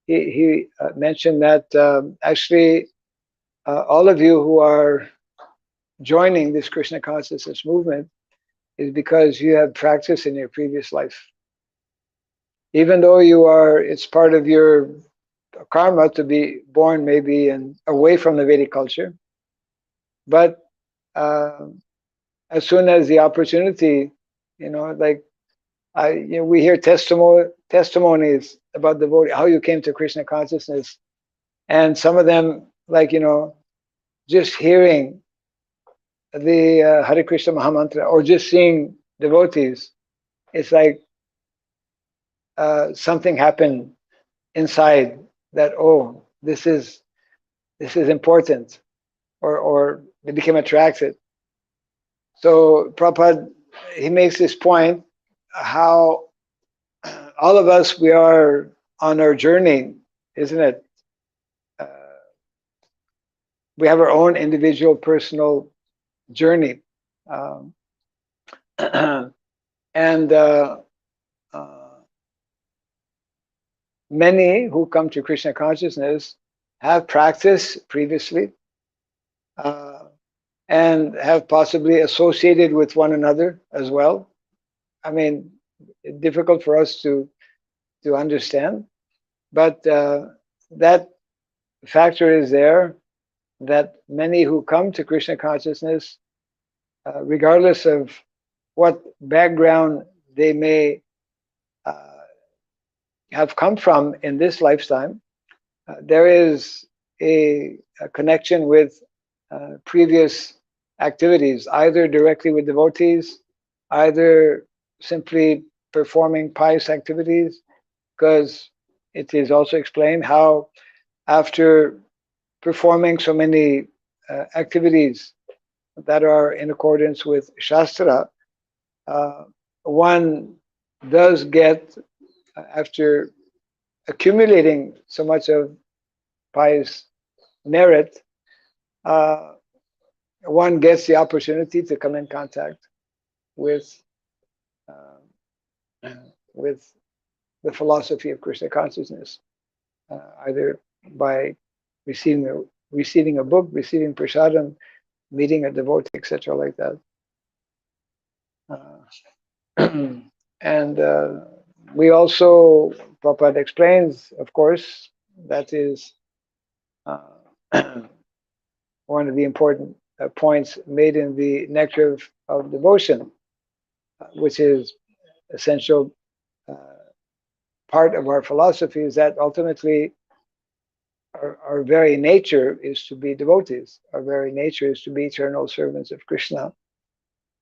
he mentioned that actually all of you who are joining this Krishna consciousness movement is because you have practiced in your previous life. Even though it's part of your karma to be born maybe and away from the Vedic culture, but as soon as the opportunity, like we hear testimonies about devotee, how you came to Krishna consciousness, and some of them, like just hearing the Hare Krishna Mahamantra or just seeing devotees, it's like something happened inside that, oh, this is important, or they became attracted. So Prabhupada, he makes this point how all of us, we are on our journey, isn't it? We have our own individual personal journey. Um, and many who come to Krishna consciousness have practiced previously and have possibly associated with one another as well. I mean, difficult for us to understand, but that factor is there, that many who come to Krishna consciousness, regardless of what background they may have come from in this lifetime, there is a connection with previous activities, either directly with devotees, either simply performing pious activities, because it is also explained how after performing so many activities that are in accordance with Shastra, one does get, after accumulating so much of pious merit, one gets the opportunity to come in contact with with the philosophy of Krishna consciousness, either by receiving a book, receiving prasadam, meeting a devotee, etc., like that. And we also, Prabhupada explains, of course, that is one of the important points made in the Nectar of Devotion, which is essential part of our philosophy, is that ultimately our very nature is to be devotees. Our very nature is to be eternal servants of Krishna.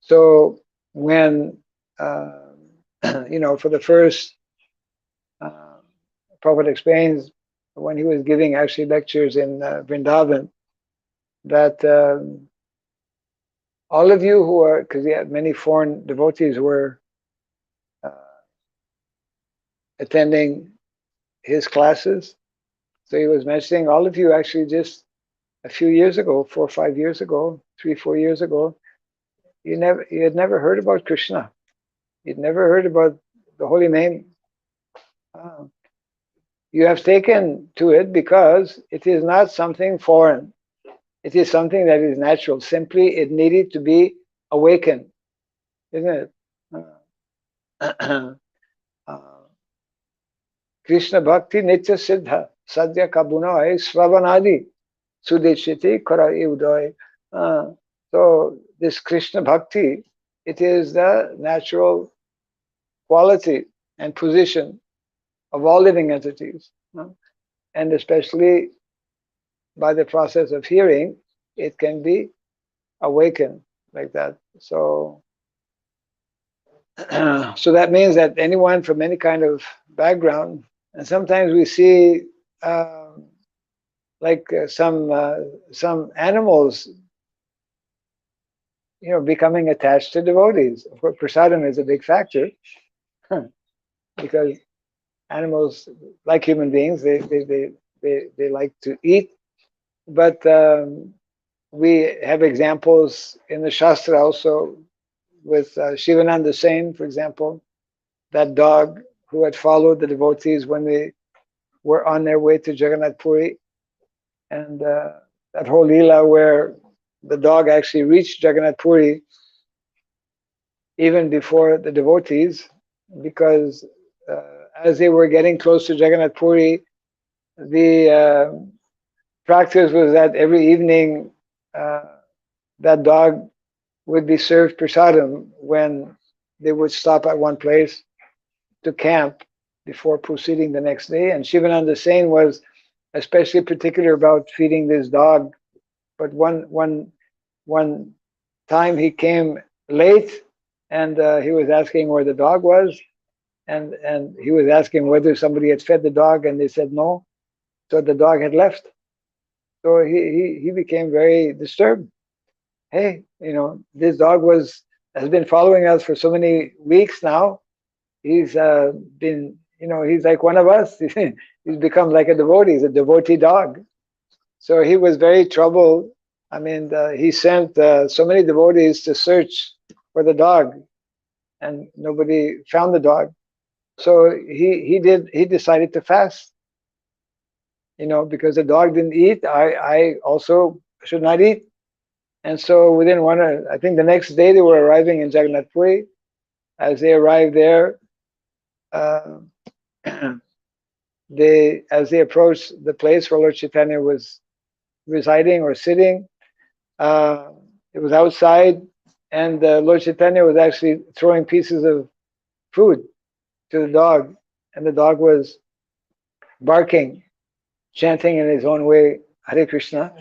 So when, for the first, Prabhupada explains when he was giving actually lectures in Vrindavan, that all of you who are, because he had many foreign devotees who were attending his classes. So he was mentioning all of you actually just a few years ago, 4 or 5 years ago, 3, 4 years ago, you had never heard about Krishna. You'd never heard about the holy name. You have taken to it because it is not something foreign. It is something that is natural. Simply, it needed to be awakened, isn't it? Krishna Bhakti Nitya Siddha Sadhya Kabunai Sravanadi Sudeshiti Karai Uday. So this Krishna Bhakti, it is the natural quality and position of all living entities. And especially by the process of hearing, it can be awakened like that. So, so that means that anyone from any kind of background, and sometimes we see some animals, becoming attached to devotees. Of course, prasadam is a big factor, because animals, like human beings, they like to eat. But we have examples in the Shastra also with Shivananda Sen, for example, that dog who had followed the devotees when they were on their way to Jagannath Puri, and that whole Leela where the dog actually reached Jagannath Puri even before the devotees, because as they were getting close to Jagannath Puri, the practice was that every evening that dog would be served prasadam when they would stop at one place to camp before proceeding the next day. And Shivananda Sen was especially particular about feeding this dog. But one time he came late, and he was asking where the dog was, and he was asking whether somebody had fed the dog, and they said no. So the dog had left. So he became very disturbed. Hey, this dog has been following us for so many weeks now. He's been, he's like one of us. He's become like a devotee. He's a devotee dog. So he was very troubled. I mean, he sent so many devotees to search for the dog, and nobody found the dog. So he decided to fast. Because the dog didn't eat, I also should not eat. And so within I think the next day they were arriving in Jagannath Puri. As they arrived there, uh, as they approached the place where Lord Chaitanya was residing or sitting, it was outside, and Lord Chaitanya was actually throwing pieces of food to the dog, and the dog was barking, chanting in his own way, Hare Krishna.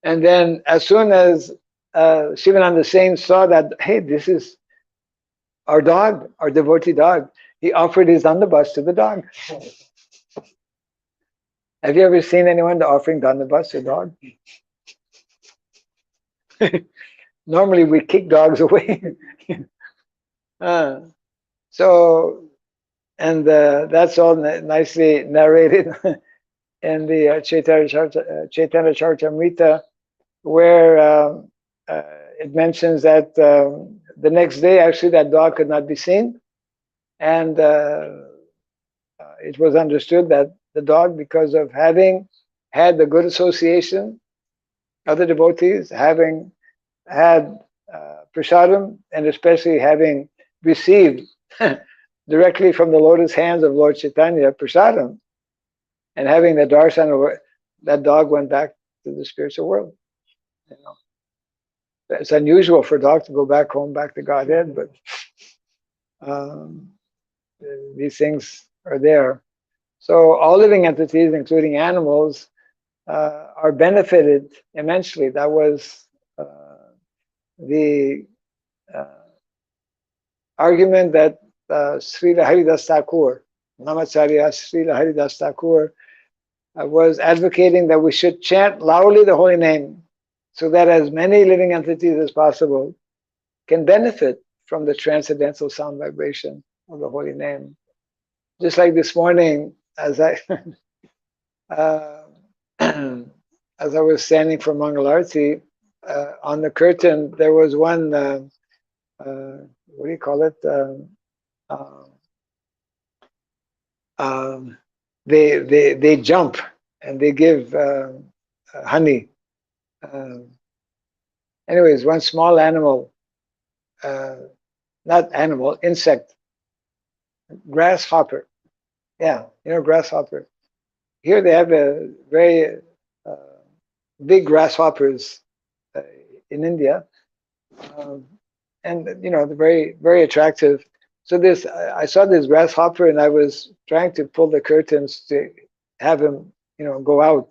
And then as soon as Shivananda Singh saw that, hey, this is our dog, our devotee dog, he offered his dandabas to the dog. Have you ever seen anyone offering dandabas to a dog? Normally we kick dogs away. So, and that's all nicely narrated in the Chaitanya Charitamrita, where it mentions that the next day, actually, that dog could not be seen. And it was understood that the dog, because of having had the good association of the devotees, having had prasadam, and especially having received directly from the lotus hands of Lord Chaitanya prasadam, and having the darshan, that dog went back to the spiritual world. It's unusual for a dog to go back home, back to Godhead, but these things are there. So all living entities, including animals, are benefited immensely. That was the argument that Srila Haridas Thakur, Namacharya Srila Haridas Thakur, was advocating that we should chant loudly the holy name, so that as many living entities as possible can benefit from the transcendental sound vibration of the holy name. Just like this morning, as I as I was standing for Mangalarti, on the curtain there was one what do you call it? They jump and they give honey. Anyways, one small animal, not animal, insect, grasshopper. Yeah, grasshopper. Here they have a very big grasshoppers in India, and they're very, very attractive. So I saw this grasshopper, and I was trying to pull the curtains to have him, go out,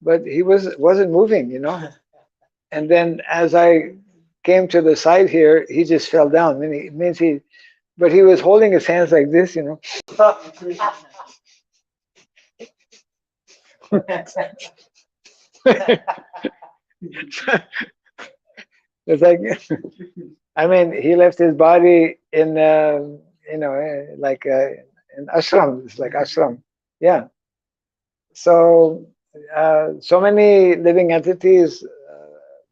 but he wasn't moving, And then as I came to the side here, he just fell down. But he was holding his hands like this, It's like, he left his body in, like in ashram. It's like ashram. Yeah. So, so many living entities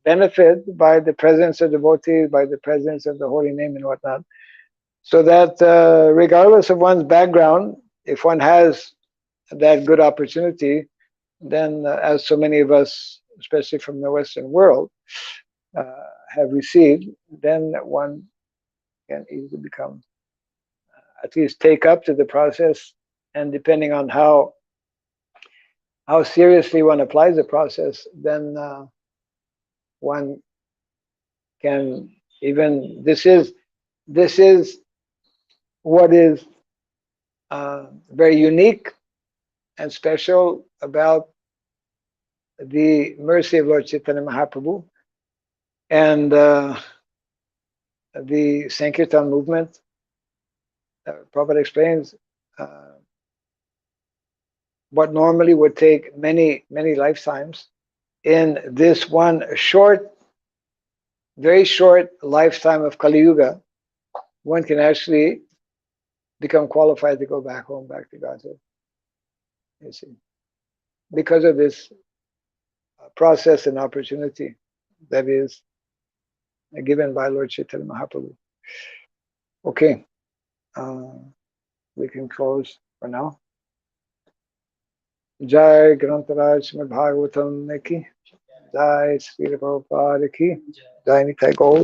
benefit by the presence of devotees, by the presence of the holy name and whatnot. So that regardless of one's background, if one has that good opportunity, then as so many of us, especially from the Western world, have received, then one can easily become, at least take up to the process, and depending on how seriously one applies the process, then one can even, this is what is very unique and special about the mercy of Lord Chaitanya Mahaprabhu and the Sankirtan movement. Prabhupada explains what normally would take many, many lifetimes, in this one very short lifetime of Kali Yuga, one can actually become qualified to go back home, back to Godhead. You see, because of this process and opportunity that is given by Lord Chaitanya Mahaprabhu. Okay, we can close for now. Jai Grantaraj Srimad Bhagavatam Neki, Jai Sri Prabhupada Ki, Jai Nitai Gaur